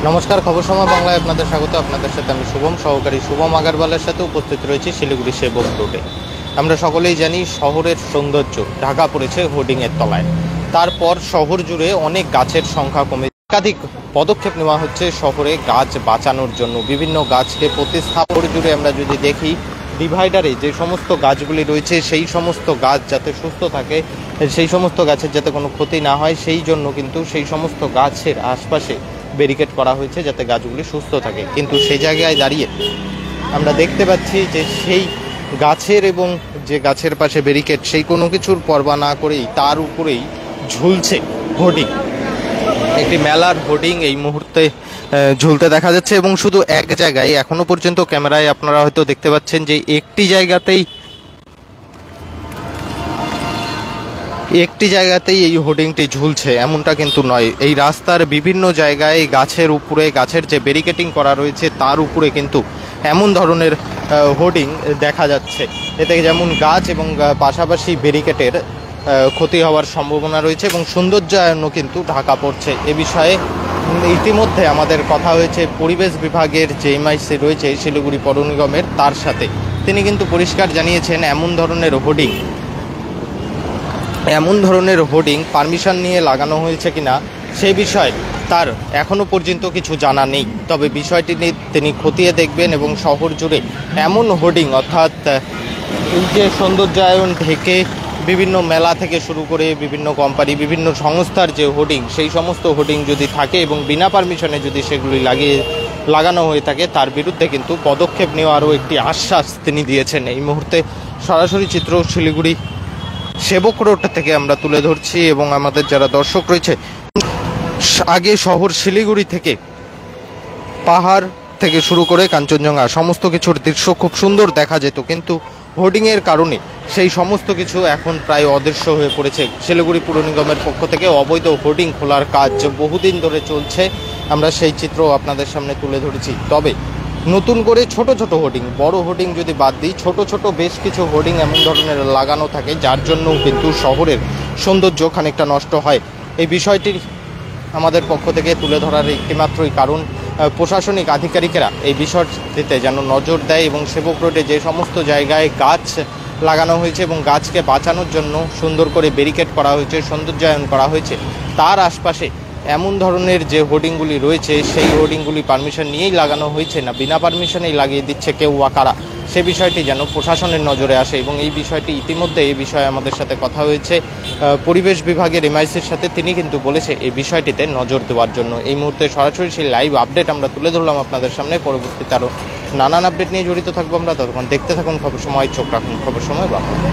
নমস্কার, খবর সময় বাংলায় আপনাদের স্বাগত। আপনাদের সাথে আমি শুভম, সহকারী শুভম আগারওয়ালের সাথে উপস্থিত রয়েছি শিলিগুড়ি সেবক রোডে। আমরা সকলেই জানি শহরের সৌন্দর্য ঢাকা পড়েছে হোর্ডিংয়ের তলায়। তারপর শহর জুড়ে অনেক গাছের সংখ্যা কমে, একাধিক পদক্ষেপ নেওয়া হচ্ছে শহরে গাছ বাঁচানোর জন্য। বিভিন্ন গাছকে প্রতিস্থাপন জুড়ে আমরা যদি দেখি, ডিভাইডারে যে সমস্ত গাছগুলি রয়েছে সেই সমস্ত গাছ যাতে সুস্থ থাকে, সেই সমস্ত গাছের যাতে কোনো ক্ষতি না হয়, সেই জন্য কিন্তু সেই সমস্ত গাছের আশপাশে ব্যারিকেড করা হয়েছে যাতে গাছগুলি সুস্থ থাকে। কিন্তু সেই জায়গায় দাঁড়িয়ে আমরা দেখতে পাচ্ছি যে সেই গাছের এবং যে গাছের পাশে ব্যারিকেড, সেই কোনো কিছুর পরোয়া না করেই তার উপরেই ঝুলছে হোর্ডিং। একটি মেলার হোর্ডিং এই মুহূর্তে ঝুলতে দেখা যাচ্ছে, এবং শুধু এক জায়গায়। এখনো পর্যন্ত ক্যামেরায় আপনারা হয়তো দেখতে পাচ্ছেন যে একটি জায়গাতেই এই হোর্ডিংটি ঝুলছে, এমনটা কিন্তু নয়। এই রাস্তার বিভিন্ন জায়গায় গাছের উপরে, গাছের যে ব্যারিকেডিং করা রয়েছে তার উপরে কিন্তু এমন ধরনের হোর্ডিং দেখা যাচ্ছে। এতে যেমন গাছ এবং পাশাপাশি ব্যারিকেডের ক্ষতি হওয়ার সম্ভাবনা রয়েছে এবং সৌন্দর্যায়নও কিন্তু ঢাকা পড়ছে। এ বিষয়ে ইতিমধ্যে আমাদের কথা হয়েছে পরিবেশ বিভাগের যে এমআইসি রয়েছে শিলিগুড়ি পৌর নিগমের, তার সাথে। তিনি কিন্তু পরিষ্কার জানিয়েছেন এমন ধরনের হোর্ডিং পারমিশন নিয়ে লাগানো হয়েছে কিনা সে বিষয়ে তার এখনো পর্যন্ত কিছু জানা নেই। তবে বিষয়টি নিয়ে তিনি খতিয়ে দেখবেন এবং শহর জুড়ে এমন হোর্ডিং, অর্থাৎ এই যে সৌন্দর্যায়ন ঢেকে বিভিন্ন মেলা থেকে শুরু করে বিভিন্ন কোম্পানি, বিভিন্ন সংস্থার যে হোর্ডিং, সেই সমস্ত হোর্ডিং যদি থাকে এবং বিনা পারমিশনে যদি সেগুলি লাগানো হয়ে থাকে, তার বিরুদ্ধে কিন্তু পদক্ষেপ নেওয়ারও একটি আশ্বাস তিনি দিয়েছেন। এই মুহূর্তে সরাসরি চিত্র শিলিগুড়ি সেবক রোড থেকে আমরা তুলে ধরছি, এবং আমাদের যারা দর্শক রয়েছে, আগে শহর শিলিগুড়ি থেকে পাহাড় থেকে শুরু করে কাঞ্চনজঙ্ঘা সমস্ত কিছুর দৃশ্য খুব সুন্দর দেখা যেত, কিন্তু হোর্ডিংয়ের কারণে সেই সমস্ত কিছু এখন প্রায় অদৃশ্য হয়ে পড়েছে। শিলিগুড়ি পুর নিগমের পক্ষ থেকে অবৈধ হোর্ডিং খোলার কাজ বহুদিন ধরে চলছে, আমরা সেই চিত্র আপনাদের সামনে তুলে ধরেছি। তবে নতুন করে ছোট ছোট হোর্ডিং, বড় হোর্ডিং যদি বাদ দিই, ছোট ছোট বেশ কিছু হোর্ডিং এমন ধরনের লাগানো থাকে যার জন্যও কিন্তু শহরের সৌন্দর্য খানিকটা নষ্ট হয়। এই বিষয়টি আমাদের পক্ষ থেকে তুলে ধরার একটিমাত্রই কারণ, প্রশাসনিক আধিকারিকেরা এই বিষয়টিতে যেন নজর দেয় এবং সেবক রোডে যে সমস্ত জায়গায় গাছ লাগানো হয়েছে এবং গাছকে বাঁচানোর জন্য সুন্দর করে ব্যারিকেড করা হয়েছে, সৌন্দর্যায়ন করা হয়েছে, তার আশপাশে এমন ধরনের যে হোর্ডিংগুলি রয়েছে সেই হোর্ডিংগুলি পারমিশন নিয়েই লাগানো হয়েছে না বিনা পারমিশনেই লাগিয়ে দিচ্ছে কেউ বা কারা, সে বিষয়টি যেন প্রশাসনের নজরে আসে। এবং এই বিষয়টি ইতিমধ্যে এই বিষয়ে আমাদের সাথে কথা হয়েছে পরিবেশ বিভাগের এমআইসির সাথে, তিনি কিন্তু বলেছে এই বিষয়টিতে নজর দেওয়ার জন্য। এই মুহূর্তে সরাসরি সেই লাইভ আপডেট আমরা তুলে ধরলাম আপনাদের সামনে। পরবর্তীতে আরও নানান আপডেট নিয়ে জড়িত থাকবো আমরা, ততক্ষণ দেখতে থাকুন খবর সময়, চোখ রাখুন খবর সময় বাংলা।